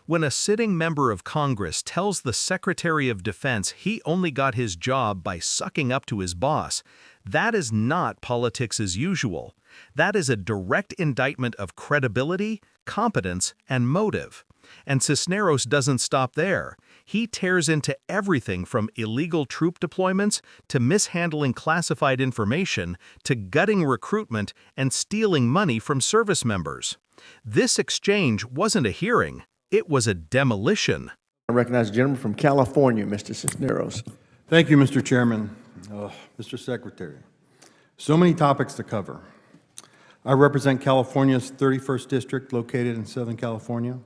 When a sitting member of Congress tells the Secretary of Defense he only got his job by sucking up to his boss, that is not politics as usual. That is a direct indictment of credibility, competence, and motive. And Cisneros doesn't stop there. He tears into everything from illegal troop deployments to mishandling classified information to gutting recruitment and stealing money from service members. This exchange wasn't a hearing. It was a demolition. I recognize the gentleman from California, Mr. Cisneros. Thank you, Mr. Chairman. Mr. Secretary, so many topics to cover. I represent California's 31st District, located in Southern California,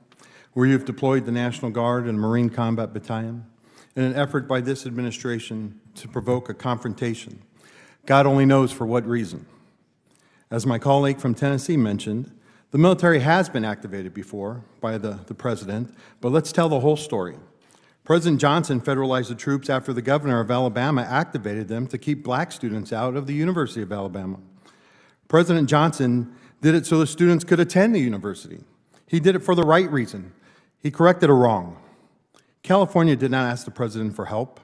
where you've deployed the National Guard and Marine Combat Battalion in an effort by this administration to provoke a confrontation. God only knows for what reason. As my colleague from Tennessee mentioned, the military has been activated before by the president, but let's tell the whole story. President Johnson federalized the troops after the governor of Alabama activated them to keep black students out of the University of Alabama. President Johnson did it so the students could attend the university. He did it for the right reason. He corrected a wrong. California did not ask the president for help,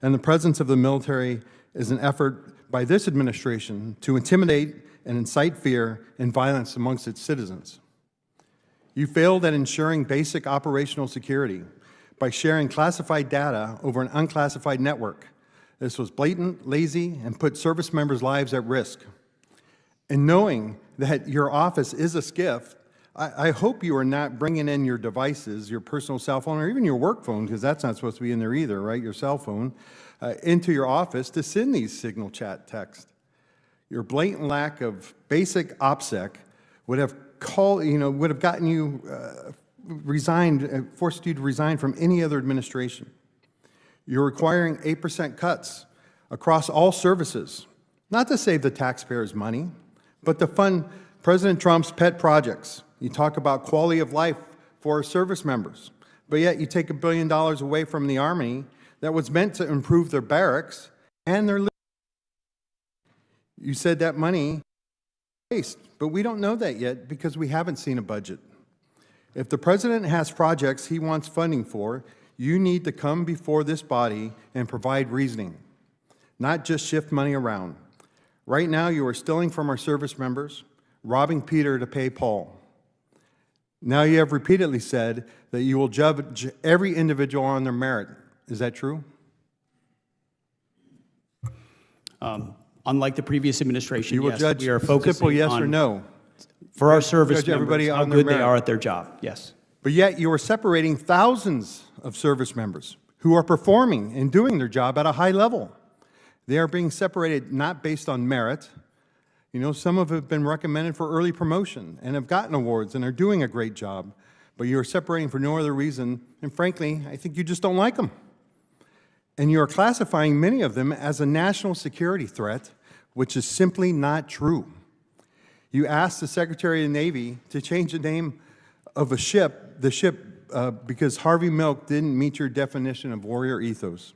and the presence of the military is an effort by this administration to intimidate and incite fear and violence amongst its citizens. You failed at ensuring basic operational security by sharing classified data over an unclassified network. This was blatant, lazy, and put service members' lives at risk. And knowing that your office is a SCIF, I hope you are not bringing in your devices, your personal cell phone, or even your work phone, because that's not supposed to be in there either, right, your cell phone, into your office to send these signal chat texts. Your blatant lack of basic OPSEC would have gotten you forced you to resign from any other administration. You're requiring 8% cuts across all services, not to save the taxpayers money, but to fund President Trump's pet projects. You talk about quality of life for service members, but yet you take $1 billion away from the Army that was meant to improve their barracks and their living. You said that money waste, but we don't know that yet because we haven't seen a budget. If the president has projects he wants funding for, you need to come before this body and provide reasoning, not just shift money around. Right now, you are stealing from our service members, robbing Peter to pay Paul. Now you have repeatedly said that you will judge every individual on their merit. Is that true? Unlike the previous administration, You will yes, judge we are focusing simple yes on, or no. for our service Judge everybody members, how on their good they merit. are at their job, yes. But yet you are separating thousands of service members who are performing and doing their job at a high level. They are being separated not based on merit. You know, some of them have been recommended for early promotion and have gotten awards and are doing a great job, but you are separating for no other reason, and frankly, I think you just don't like them. And you are classifying many of them as a national security threat, which is simply not true. You asked the Secretary of the Navy to change the name of the ship, because Harvey Milk didn't meet your definition of warrior ethos.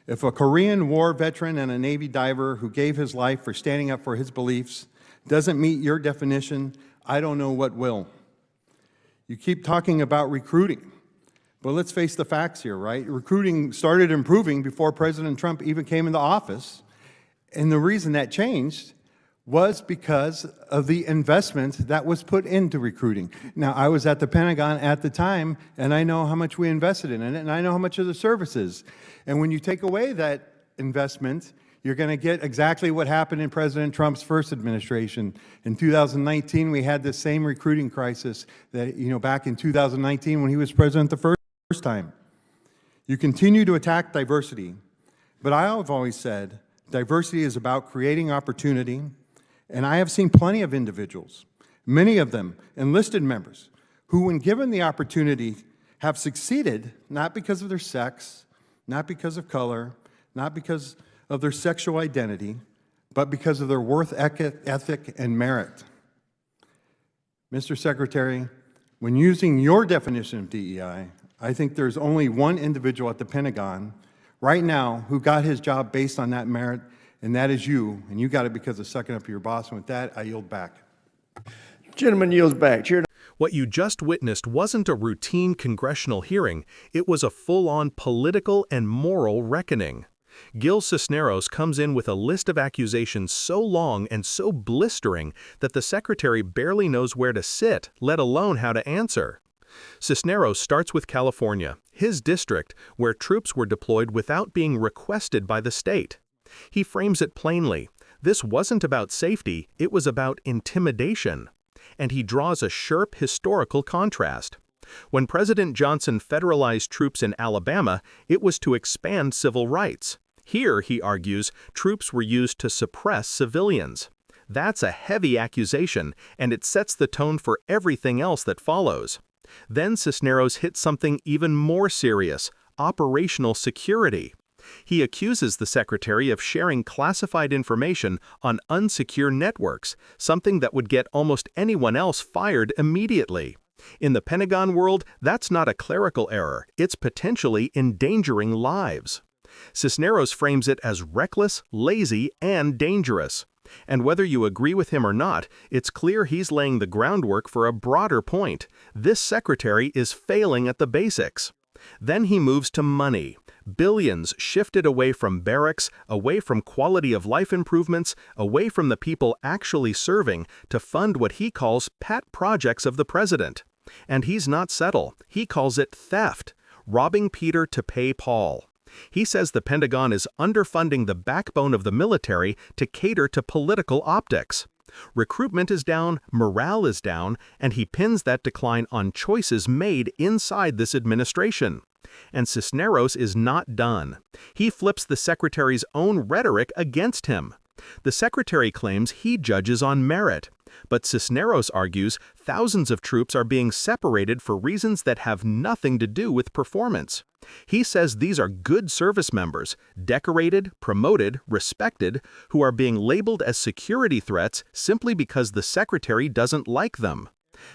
If a Korean War veteran and a Navy diver who gave his life for standing up for his beliefs doesn't meet your definition, I don't know what will. You keep talking about recruiting, but let's face the facts here, right? Recruiting started improving before President Trump even came into office, and the reason that changed was because of the investment that was put into recruiting. Now, I was at the Pentagon at the time, and I know how much we invested in it, and I know how much of the services. And when you take away that investment, you're going to get exactly what happened in President Trump's first administration. In 2019, we had this same recruiting crisis that, back in 2019 when he was president the first time. You continue to attack diversity, but I have always said diversity is about creating opportunity. And I have seen plenty of individuals, many of them enlisted members, who when given the opportunity have succeeded not because of their sex, not because of color, not because of their sexual identity, but because of their worth ethic and merit. Mr. Secretary, when using your definition of DEI, I think there's only one individual at the Pentagon right now who got his job based on that merit, and that is you, and you got it because of sucking up to your boss. And with that, I yield back. Gentleman yields back. Chair. What you just witnessed wasn't a routine congressional hearing, it was a full-on political and moral reckoning. Gil Cisneros comes in with a list of accusations so long and so blistering that the secretary barely knows where to sit, let alone how to answer. Cisneros starts with California, his district, where troops were deployed without being requested by the state. He frames it plainly. This wasn't about safety, it was about intimidation. And he draws a sharp historical contrast. When President Johnson federalized troops in Alabama, it was to expand civil rights. Here, he argues, troops were used to suppress civilians. That's a heavy accusation, and it sets the tone for everything else that follows. Then Cisneros hits something even more serious: operational security. He accuses the secretary of sharing classified information on unsecure networks, something that would get almost anyone else fired immediately. In the Pentagon world, that's not a clerical error, it's potentially endangering lives. Cisneros frames it as reckless, lazy, and dangerous. And whether you agree with him or not, it's clear he's laying the groundwork for a broader point. This secretary is failing at the basics. Then he moves to money. Billions shifted away from barracks, away from quality of life improvements, away from the people actually serving, to fund what he calls pet projects of the president. And he's not subtle. He calls it theft, robbing Peter to pay Paul. He says the Pentagon is underfunding the backbone of the military to cater to political optics. Recruitment is down, morale is down, and he pins that decline on choices made inside this administration. And Cisneros is not done. He flips the secretary's own rhetoric against him. The secretary claims he judges on merit. But Cisneros argues thousands of troops are being separated for reasons that have nothing to do with performance. He says these are good service members, decorated, promoted, respected, who are being labeled as security threats simply because the secretary doesn't like them.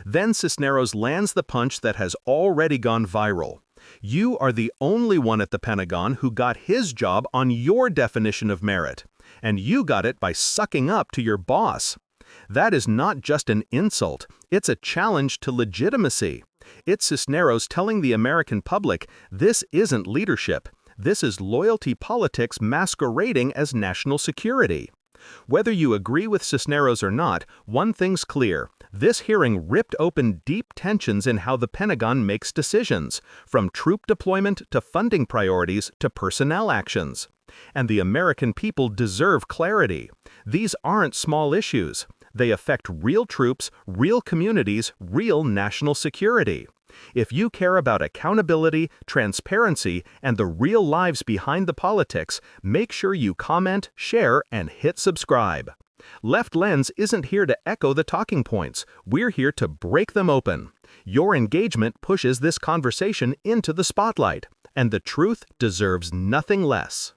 Then Cisneros lands the punch that has already gone viral. You are the only one at the Pentagon who got his job on your definition of merit. And you got it by sucking up to your boss. That is not just an insult, it's a challenge to legitimacy. It's Cisneros telling the American public, this isn't leadership, this is loyalty politics masquerading as national security. Whether you agree with Cisneros or not, one thing's clear. This hearing ripped open deep tensions in how the Pentagon makes decisions, from troop deployment to funding priorities to personnel actions. And the American people deserve clarity. These aren't small issues. They affect real troops, real communities, real national security. If you care about accountability, transparency, and the real lives behind the politics, make sure you comment, share, and hit subscribe. Left Lens isn't here to echo the talking points. We're here to break them open. Your engagement pushes this conversation into the spotlight, and the truth deserves nothing less.